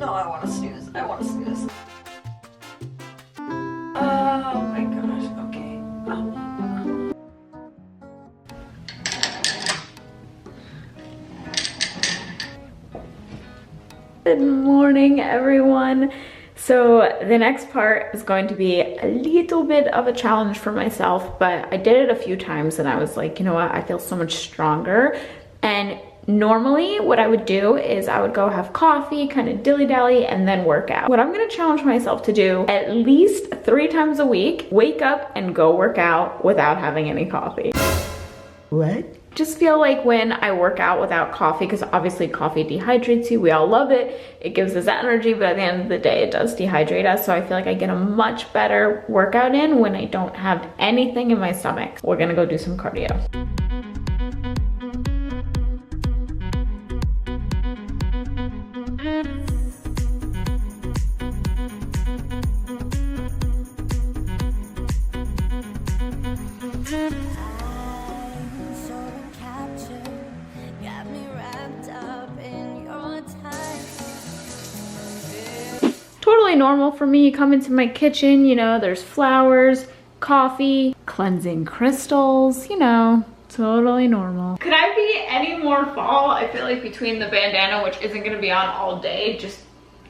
No, I want to snooze. I want to snooze. Oh my gosh. Okay. Good morning, everyone. So the next part is going to be a little bit of a challenge for myself, but I did it a few times and I was like, you know what, I feel so much stronger. And normally what I would do is I would go have coffee, kind of dilly-dally, and then work out. What I'm gonna challenge myself to do at least 3 times a week, wake up and go work out without having any coffee. What? Just feel like when I work out without coffee, because obviously coffee dehydrates you, we all love it, it gives us energy, but at the end of the day it does dehydrate us, so I feel like I get a much better workout in when I don't have anything in my stomach. We're gonna go do some cardio. Totally normal for me. You come into my kitchen, you know, there's flowers, coffee, cleansing crystals, you know, totally normal. Could I be any more fall? I feel like between the bandana, which isn't gonna be on all day,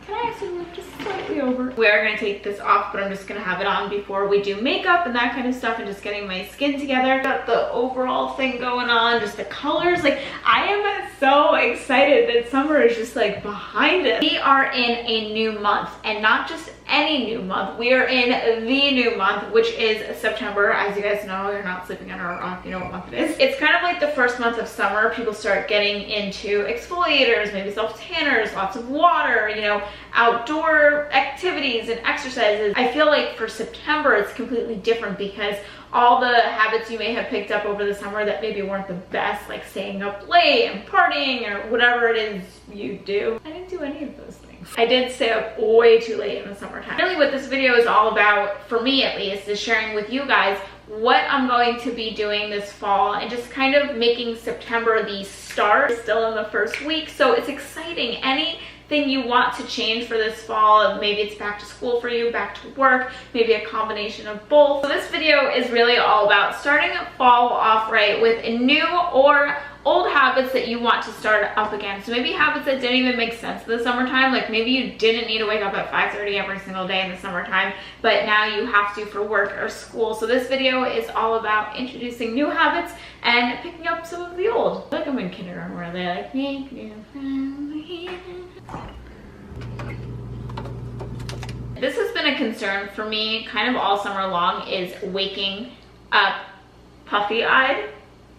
can I actually move just slightly over? We are gonna take this off, but I'm just gonna have it on before we do makeup and that kind of stuff and just getting my skin together. Got the overall thing going on, just the colors. Like, I am so excited that summer is just like behind us. We are in a new month, and not just any new month. We are in the new month, which is September. As you guys know, you're not sleeping under a rock, you know what month it is. It's kind of like the first month of summer. People start getting into exfoliators, maybe self-tanners, lots of water, you know, outdoor activities and exercises. I feel like for September, it's completely different because all the habits you may have picked up over the summer that maybe weren't the best, like staying up late and partying or whatever it is you do. I didn't do any of those things. I did stay up way too late in the summertime. Really what this video is all about, for me at least, is sharing with you guys what I'm going to be doing this fall and just kind of making September the start. We're still in the first week, so it's exciting. Anything you want to change for this fall, maybe it's back to school for you, back to work, maybe a combination of both. So this video is really all about starting fall off right with a new or old habits that you want to start up again. So maybe habits that didn't even make sense in the summertime, like maybe you didn't need to wake up at 5:30 every single day in the summertime, but now you have to for work or school. So this video is all about introducing new habits and picking up some of the old. I feel like I'm in kindergarten where they're like, make new friends here. This has been a concern for me kind of all summer long, is waking up puffy-eyed.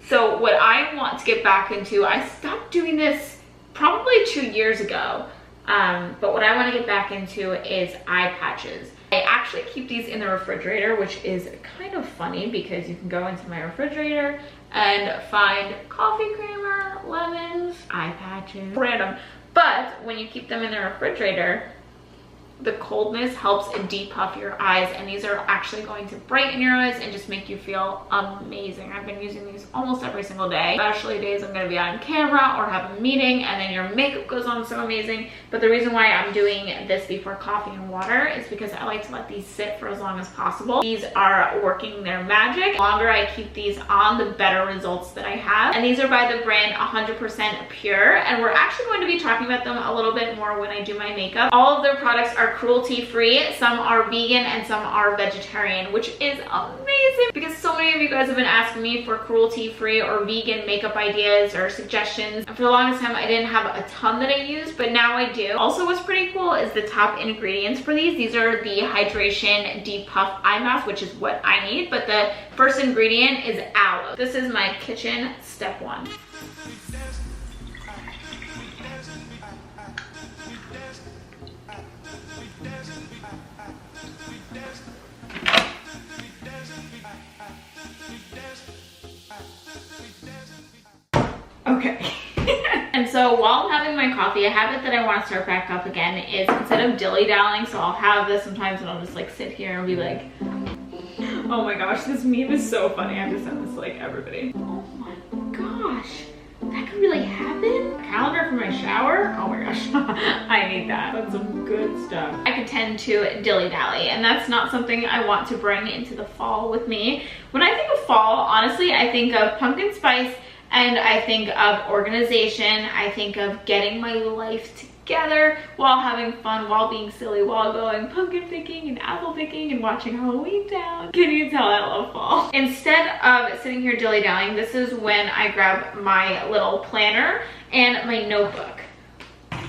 So what I want to get back into, I stopped doing this probably 2 years ago, but what I want to get back into is eye patches. I actually keep these in the refrigerator, which is kind of funny because you can go into my refrigerator and find coffee creamer, lemons, eye patches, random. But when you keep them in the refrigerator, the coldness helps depuff your eyes, and these are actually going to brighten your eyes and just make you feel amazing. I've been using these almost every single day, especially days I'm going to be on camera or have a meeting and then your makeup goes on so amazing. But the reason why I'm doing this before coffee and water is because I like to let these sit for as long as possible. These are working their magic. The longer I keep these on, the better results that I have. And these are by the brand 100% Pure, and we're actually going to be talking about them a little bit more when I do my makeup. All of their products are cruelty-free, some are vegan and some are vegetarian, which is amazing because so many of you guys have been asking me for cruelty-free or vegan makeup ideas or suggestions. And for the longest time I didn't have a ton that I used, but now I do. Also what's pretty cool is the top ingredients for these. These are the Hydration Depuff Eye Mask, which is what I need, but the first ingredient is aloe. This is my kitchen step 1. Okay. And so while I'm having my coffee, a habit that I want to start back up again is instead of dilly-dallying, so I'll have this sometimes and I'll just like sit here and be like, oh my gosh, this meme is so funny. I have to send this to like everybody. Oh my gosh, that could really happen. A calendar for my shower? Oh my gosh, I need that. That's some good stuff. I could tend to dilly-dally, and that's not something I want to bring into the fall with me. When I think of fall, honestly, I think of pumpkin spice, and I think of organization. I think of getting my life together while having fun, while being silly, while going pumpkin picking and apple picking and watching Halloween Town. Can you tell I love fall? Instead of sitting here dilly-dallying, this is when I grab my little planner and my notebook.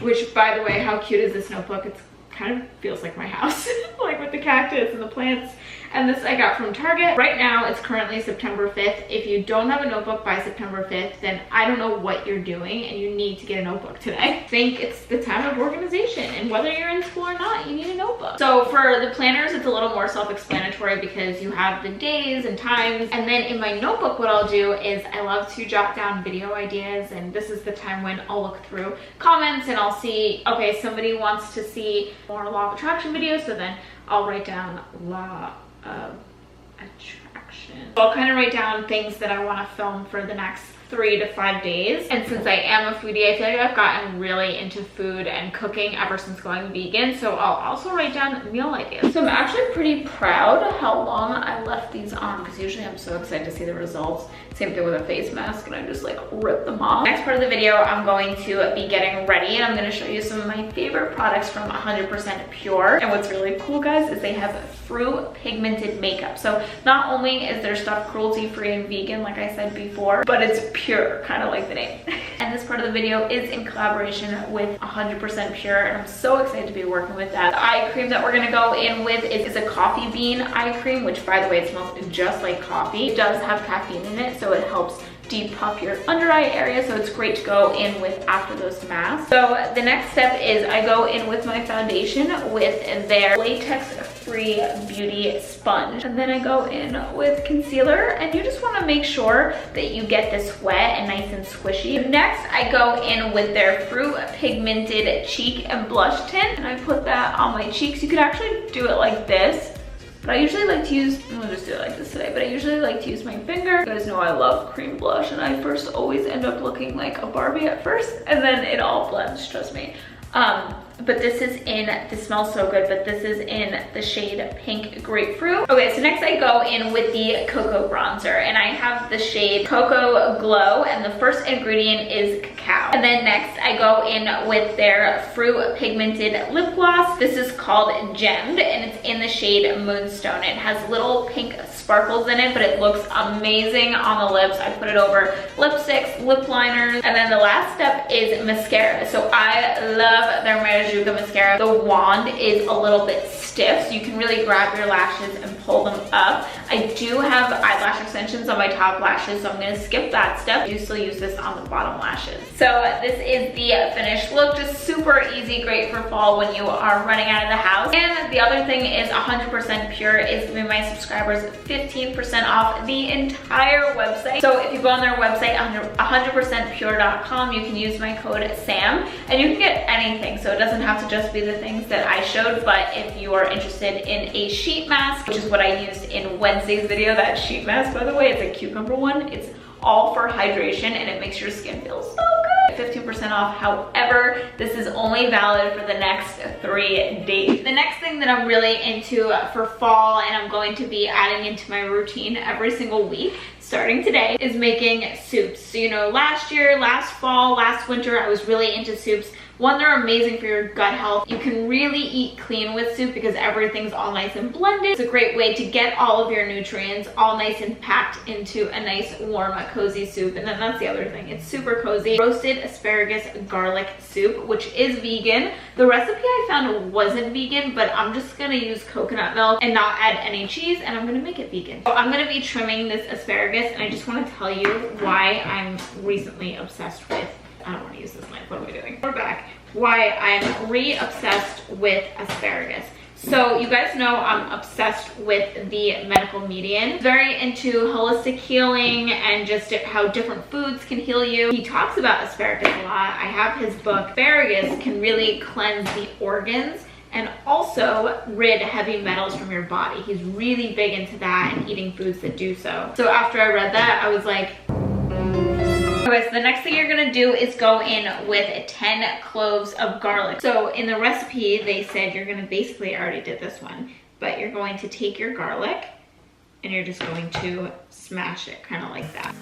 Which, by the way, how cute is this notebook? It's kind of feels like my house, like with the cactus and the plants. And this I got from Target. Right now, it's currently September 5th. If you don't have a notebook by September 5th, then I don't know what you're doing, and you need to get a notebook today. I think it's the time of organization, and whether you're in school or not, you need a notebook. So for the planners, it's a little more self-explanatory because you have the days and times. And then in my notebook, what I'll do is I love to jot down video ideas, and this is the time when I'll look through comments and I'll see, okay, somebody wants to see more law of attraction videos, so then I'll write down law of attraction. So I'll kind of write down things that I want to film for the next 3 to 5 days. And since I am a foodie, I feel like I've gotten really into food and cooking ever since going vegan. So I'll also write down meal ideas. So I'm actually pretty proud of how long I left these on, because usually I'm so excited to see the results. Same thing with a face mask, and I just like rip them off. Next part of the video, I'm going to be getting ready, and I'm going to show you some of my favorite products from 100% Pure. And what's really cool, guys, is they have fruit pigmented makeup. So not only is their stuff cruelty-free and vegan, like I said before, but it's pure, kind of like the name. And this part of the video is in collaboration with 100% Pure, and I'm so excited to be working with that. The eye cream that we're gonna go in with is a coffee bean eye cream, which, by the way, it smells just like coffee. It does have caffeine in it, so it helps depuff your under eye area, so it's great to go in with after those masks. So the next step is I go in with my foundation with their latex free beauty sponge, and then I go in with concealer, and you just want to make sure that you get this wet and nice and squishy. Next I go in with their fruit pigmented cheek and blush tint, and I put that on my cheeks. You could actually do it like this, but I usually like to use, I'm gonna just do it like this today, but I usually like to use my finger. You guys know I love cream blush, and I first always end up looking like a Barbie at first, and then it all blends, trust me. But this is in, this smells so good, but this is in the shade Pink Grapefruit. Okay, so next I go in with the Cocoa Bronzer, and I have the shade Cocoa Glow, and the first ingredient is cacao. And then next I go in with their Fruit Pigmented Lip Gloss. This is called Gemmed, and it's in the shade Moonstone. It has little pink sparkles in it, but it looks amazing on the lips. I put it over lipsticks, lip liners, and then the last step is mascara. So I love their Marajuga mascara. The wand is a little bit stiff, so you can really grab your lashes and pull them up. I do have eyelash extensions on my top lashes, so I'm gonna skip that step. I do still use this on the bottom lashes. So this is the finished look. Just super easy, great for fall when you are running out of the house. And the other thing is 100% Pure is giving my subscribers 15% off the entire website. So if you go on their website, 100percentpure.com, you can use my code SAM, and you can get anything. So it doesn't have to just be the things that I showed, but if you are interested in a sheet mask, which is what I used in Wednesday's video, that sheet mask, by the way, it's a cucumber one. It's all for hydration, and it makes your skin feel so good. 15% off. However, this is only valid for the next 3 days. The next thing that I'm really into for fall, and I'm going to be adding into my routine every single week starting today, is making soups. So, you know, last year, last fall, last winter, I was really into soups. One, they're amazing for your gut health. You can really eat clean with soup because everything's all nice and blended. It's a great way to get all of your nutrients all nice and packed into a nice, warm, cozy soup. And then that's the other thing. It's super cozy. Roasted asparagus garlic soup, which is vegan. The recipe I found wasn't vegan, but I'm just gonna use coconut milk and not add any cheese, and I'm gonna make it vegan. So I'm gonna be trimming this asparagus, and I just wanna tell you why I'm recently obsessed with, I don't want to use this knife, what am I doing? We're back. Why I'm re-obsessed with asparagus. So you guys know I'm obsessed with the Medical Median. Very into holistic healing and just how different foods can heal you. He talks about asparagus a lot. I have his book. Asparagus can really cleanse the organs and also rid heavy metals from your body. He's really big into that and eating foods that do so. So after I read that, I was like, Okay, so the next thing you're gonna do is go in with 10 cloves of garlic. So in the recipe, they said you're gonna basically, I already did this one, but you're going to take your garlic and you're just going to smash it kind of like that.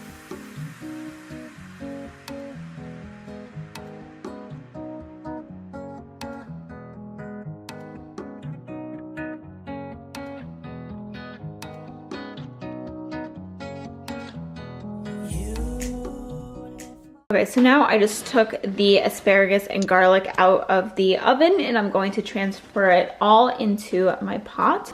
Okay, so now I just took the asparagus and garlic out of the oven and I'm going to transfer it all into my pot.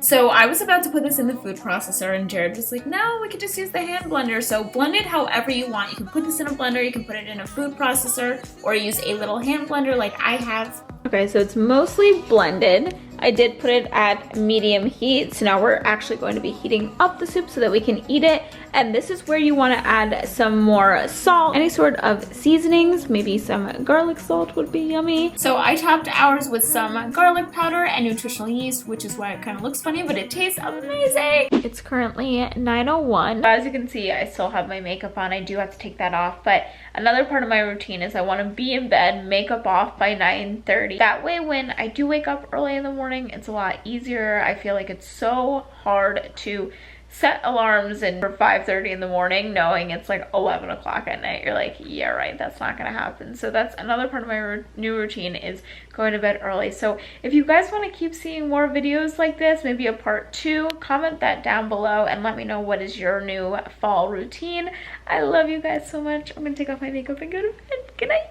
So I was about to put this in the food processor and Jared was like, no, we could just use the hand blender. So blend it however you want. You can put this in a blender, you can put it in a food processor, or use a little hand blender like I have. Okay, so it's mostly blended. I did put it at medium heat, so now we're actually going to be heating up the soup so that we can eat it. And this is where you want to add some more salt, any sort of seasonings, maybe some garlic salt would be yummy. So I topped ours with some garlic powder and nutritional yeast, which is why it kind of looks funny, but it tastes amazing. It's currently 9:01. As you can see, I still have my makeup on. I do have to take that off, but another part of my routine is I want to be in bed, makeup off by 9:30. That way when I do wake up early in the morning, it's a lot easier. I feel like it's so hard to set alarms and for 5:30 in the morning knowing it's like 11 o'clock at night. You're like, yeah, right, that's not gonna happen. So that's another part of my new routine, is going to bed early. So if you guys want to keep seeing more videos like this, maybe a part 2, comment that down below and let me know what is your new fall routine. I love you guys so much. I'm gonna take off my makeup and go to bed. Good night.